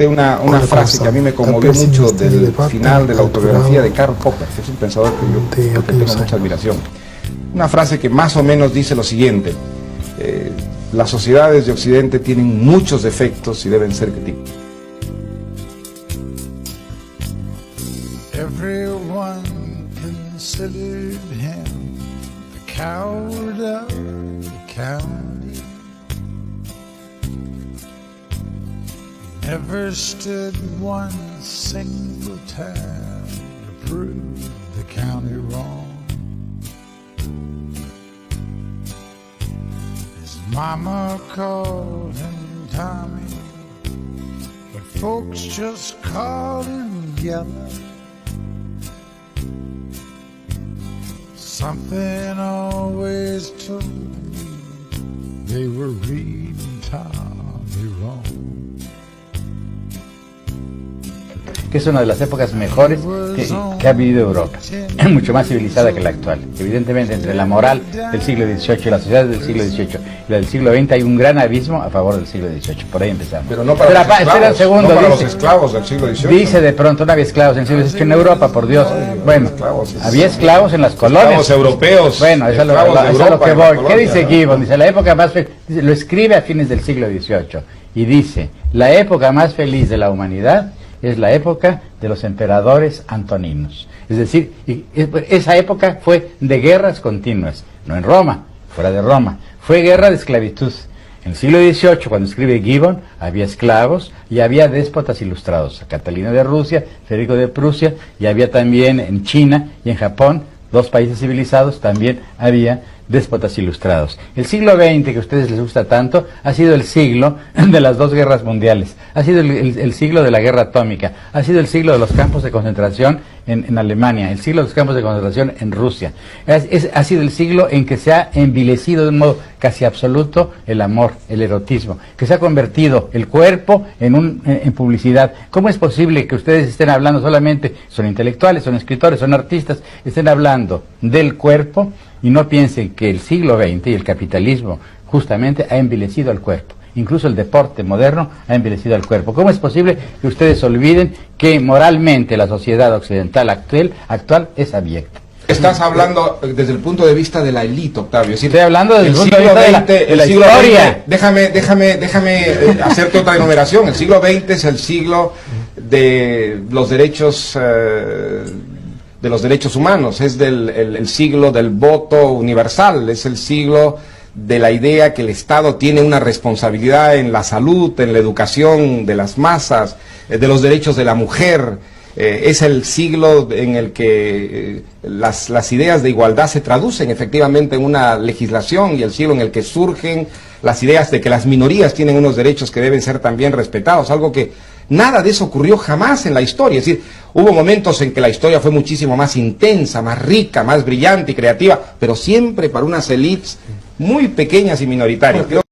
brevemente una frase que a mí me conmovió mucho del final de la autobiografía de Karl Popper, que es un pensador que yo tengo mucha admiración. Una frase que más o menos dice lo siguiente: las sociedades de Occidente tienen muchos defectos y deben ser criticadas. Everyone considered him the coward of the county. Never stood one single time to prove the county wrong. His mama called him Tommy, but folks just called him Yellow. Something always told me they were reading Tommy wrong. Que es una de las épocas mejores que ha vivido Europa, mucho más civilizada que la actual. Evidentemente, entre la moral del siglo XVIII y la sociedad del siglo XVIII y la del siglo XX hay un gran abismo a favor del siglo XVIII. Por ahí empezamos. Pero no para, espera un segundo, no para dice, los esclavos del siglo XVIII. Dice de pronto, no había esclavos en el siglo XVIII en Europa, por Dios. Bueno, había esclavos en las colonias. Esclavos europeos. Bueno, eso es lo que voy. ¿Qué dice Gibbon? Dice, la época más feliz, lo escribe a fines del siglo XVIII y dice, la época más feliz de la humanidad es la época de los emperadores antoninos. Es decir, esa época fue de guerras continuas, no en Roma, fuera de Roma, fue guerra de esclavitud. En el siglo XVIII, cuando escribe Gibbon, había esclavos y había déspotas ilustrados. Catalina de Rusia, Federico de Prusia, y había también en China y en Japón, dos países civilizados, también había déspotas ilustrados. El siglo XX, que a ustedes les gusta tanto, ha sido el siglo de las dos guerras mundiales, ha sido el siglo de la guerra atómica, ha sido el siglo de los campos de concentración en Alemania, el siglo de los campos de concentración en Rusia. Ha sido el siglo en que se ha envilecido de un modo casi absoluto el amor, el erotismo, que se ha convertido el cuerpo en publicidad. ¿Cómo es posible que ustedes estén hablando solamente, son intelectuales, son escritores, son artistas, estén hablando del cuerpo y no piensen que el siglo XX y el capitalismo justamente ha envilecido al cuerpo? Incluso el deporte moderno ha envilecido al cuerpo. ¿Cómo es posible que ustedes olviden que moralmente la sociedad occidental actual es abyecta? Estás hablando desde el punto de vista de la élite, Octavio. Es decir, estoy hablando desde el punto de vista de la historia. Déjame hacerte otra enumeración. El siglo XX es el siglo de los derechos humanos, es el siglo del voto universal, es el siglo de la idea que el Estado tiene una responsabilidad en la salud, en la educación de las masas, de los derechos de la mujer. Es el siglo en el que las ideas de igualdad se traducen efectivamente en una legislación, y el siglo en el que surgen las ideas de que las minorías tienen unos derechos que deben ser también respetados, algo que nada de eso ocurrió jamás en la historia. Es decir, hubo momentos en que la historia fue muchísimo más intensa, más rica, más brillante y creativa, pero siempre para unas élites muy pequeñas y minoritarias.